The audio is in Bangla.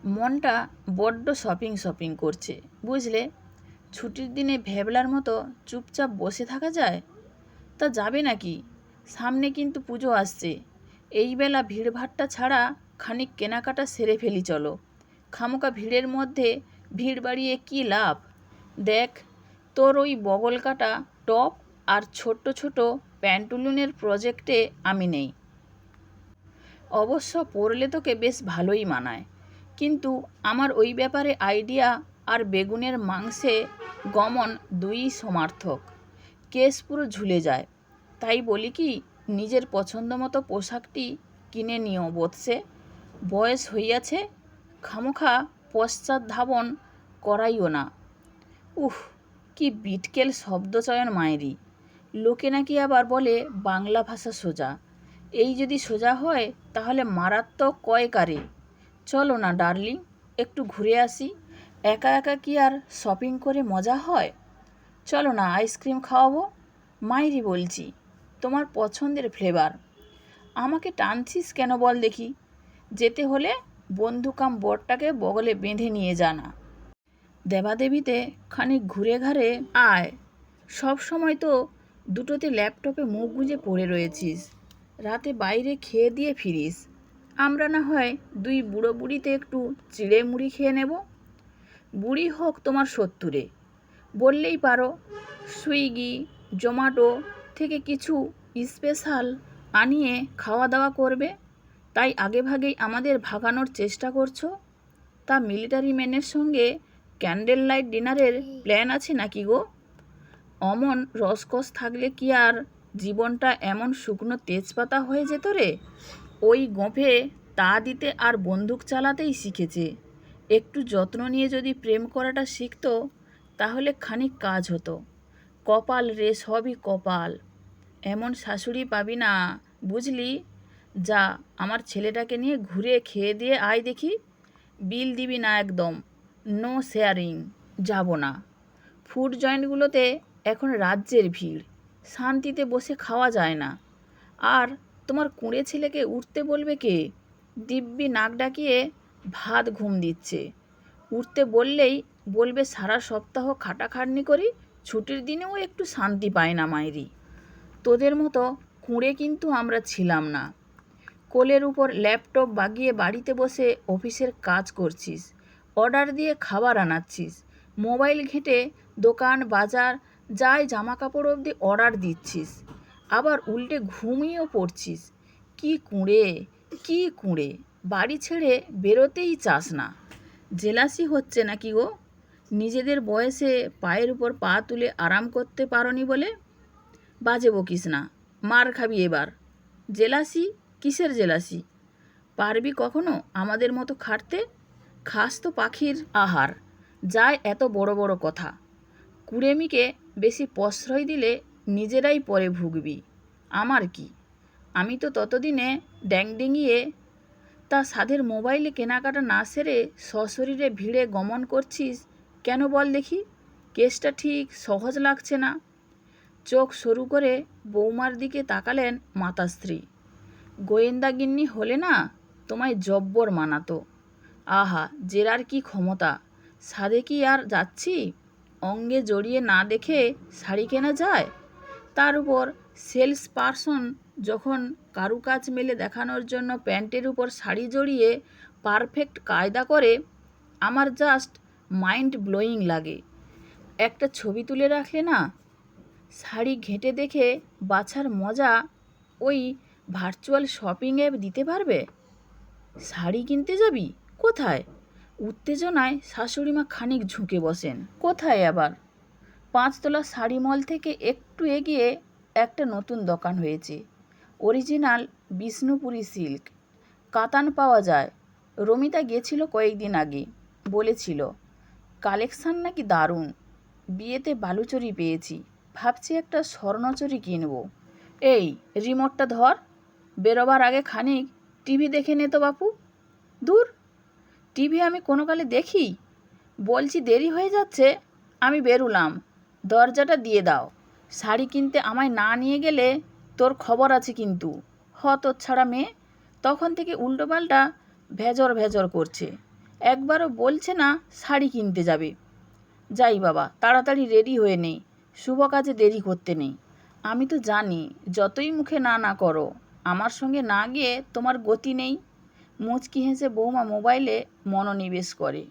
মনটা বড্ড শপিং শপিং করছে বুঝলে। ছুটির দিনে ভ্যাবলার মতো চুপচাপ বসে থাকা যায়? তা যাবে নাকি? সামনে কিন্তু পুজো আসছে। এই বেলা ভিড়ভাট্টা ছাড়া খানিক কেনাকাটা সেরে ফেলি চলো। খামোকা ভিড়ের মধ্যে ভিড় বাড়িয়ে কী লাভ? দেখ, তোর ওই বগল কাটা টপ আর ছোট্ট ছোট প্যান্টুলুনের প্রজেক্টে আমি নেই। অবশ্য পরলে তোকে বেশ ভালোই মানায়, কিন্তু আমার ওই ব্যাপারে আইডিয়া আর বেগুনের মাংসে গমন দুইই সমার্থক। কেস পুরো ঝুলে যায়। তাই বলি কি, নিজের পছন্দ মতো পোশাকটি কিনে নিও বোধসে। বয়স হইয়াছে, খামোখা পশ্চাৎ ধাবন করাইও না। উহ, কি বিটকেল শব্দচয়ন মায়েরি। লোকে নাকি আবার বলে বাংলা ভাষা সোজা। এই যদি সোজা হয় তাহলে মারাত্মক কয়কারে। চলো না ডার্লিং, একটু ঘুরে আসি। একা একা কি আর শপিং করে মজা হয়? চলো না আইসক্রিম খাওয়াবো। মাইরি বলছি, তোমার পছন্দের ফ্লেভার। আমাকে টানছিস কেন বল দেখি? যেতে হলে বন্ধু কাম বরটাকে বগলে বেঁধে নিয়ে জানা। দেবাদেবীতে খানিক ঘুরে ঘাড়ে আয়। সব সময় তো দুটোতে ল্যাপটপে মুখ গুঁজে পড়ে রয়েছিস। রাতে বাইরে খেয়ে দিয়ে ফিরিস। আমরা না হয় দুই বুড়ো বুড়িতে একটু চিড়ে মুড়ি খেয়ে নেব। বুড়ি হোক তোমার 70-এ, বললেই পারো সুইগি জোম্যাটো থেকে কিছু স্পেশাল আনিয়ে খাওয়া দাওয়া করবে। তাই আগেভাগেই আমাদের ভাগানোর চেষ্টা করছো। তা মিলিটারি ম্যানের সঙ্গে ক্যান্ডেল লাইট ডিনারের প্ল্যান আছে নাকি গো? অমন রসকস থাকলে কি আর জীবনটা এমন শুকনো তেজপাতা হয়ে যেত রে? ওই গোঁফে তা দিতে আর বন্দুক চালাতেই শিখেছে। একটু যত্ন নিয়ে যদি প্রেম করাটা শিখতো তাহলে খানিক কাজ হতো। কপাল রে, সবই কপাল। এমন শাশুড়ি পাবি না, বুঝলি। যা, আমার ছেলেটাকে নিয়ে ঘুরে খেয়ে দিয়ে আয় দেখি। বিল দিবি না একদম, নো শেয়ারিং। যাব না। ফুড জয়েন্টগুলোতে এখন রাজ্যের ভিড়, শান্তিতে বসে খাওয়া যায় না। আর তোমার কুঁড়ে ছেলেকে উঠতে বলবে কে? দিব্যি নাক ডাকিয়ে ভাত ঘুম দিচ্ছে। উঠতে বললেই বলবে সারা সপ্তাহ খাটাখাটনি করি, ছুটির দিনেও একটু শান্তি পায় না মায়েরি। তোদের মতো কুঁড়ে কিন্তু আমরা ছিলাম না। কোলের উপর ল্যাপটপ বাগিয়ে বাড়িতে বসে অফিসের কাজ করছিস, অর্ডার দিয়ে খাবার আনাচ্ছিস, মোবাইল ঘেঁটে দোকান বাজার যাই জামা কাপড় অবধি অর্ডার দিচ্ছিস, আবার উল্টে ঘুমিয়েও পড়ছিস। কি কুঁড়ে, কি কুঁড়ে, বাড়ি ছেড়ে বেরোতেই চাস না। জেলাসি হচ্ছে নাকি গো? নিজেদের বয়সে পায়ের উপর পা তুলে আরাম করতে পারোনি বলে? বাজে বকিস না, মার খাবি এবার। জেলাসি? কিসের জেলাসি? পারবি কখনো আমাদের মতো খাটতে? খাস তো পাখির আহার, যায় এত বড় বড় কথা। কুড়েমিকে বেশি প্রশ্রয় দিলে নিজেরাই পরে ভুগবি। আমার কি, আমি তো ততদিনে ড্যাংডেঙিয়ে। তা সাধের মোবাইলে কেনাকাটা না সেরে সশরীরে ভিড়ে গমন করছিস কেন বল দেখি? কেসটা ঠিক সহজ লাগছে না। চোখ সরু করে বৌমার দিকে তাকালেন মাতাস্ত্রী। গোয়েন্দাগিন্নি হলে না তোমায় জব্বর মানাতো। আহা, জেরার কি ক্ষমতা! সাধে কি আর যাচ্ছি? অঙ্গে জড়িয়ে না দেখে শাড়ি কেনা যায়? তার উপর সেলস পারসন যখন কারুকাজ মেলে দেখানোর জন্য প্যান্টের উপর শাড়ি জড়িয়ে পারফেক্ট কায়দা করে, আমার জাস্ট মাইন্ড ব্লোয়িং লাগে। একটা ছবি তুলে রাখলে না, শাড়ি ঘেঁটে দেখে বাছার মজা ওই ভার্চুয়াল শপিং অ্যাপ দিতে পারবে। শাড়ি কিনতে যাবি? কোথায়? উত্তেজনায় শাশুড়িমা খানিক ঝুঁকে বসেন। কোথায় আবার? 5তলা শাড়ি মল থেকে একটু এগিয়ে একটা নতুন দোকান হয়েছে, অরিজিনাল বিষ্ণুপুরি সিল্ক। কাতান পাওয়া যায়। রমিতা গেছিল কয়েকদিন আগে, বলেছিল কালেকশান নাকি দারুণ। বিয়েতে বালুচরি পেয়েছি, ভাবছি একটা স্বর্ণচরি কিনব। এই রিমোটটা ধর, বেরোবার আগে খানিক টিভি দেখে নে তো বাপু। দূর, টিভি আমি কোনো কালে দেখি? বলছি দেরি হয়ে যাচ্ছে, আমি বেরুলাম, দরজাটা দিয়ে দাও। শাড়ি কিনতে আমায় না নিয়ে গেলে তোর খবর আছে কিন্তু। হতচ্ছাড়া মেয়ে, তখন থেকে উল্টোপাল্টা ভেজর ভেজর করছে। একবারও বলছে না শাড়ি কিনতে যাবে। যাই বাবা, তাড়াতাড়ি রেডি হয়ে নেই, শুভ কাজে দেরি করতে নেই। আমি তো জানি যতই মুখে না না করো, আমার সঙ্গে না গিয়ে তোমার গতি নেই। মুচকি হেসে বৌমা মোবাইলে মনোনিবেশ করে।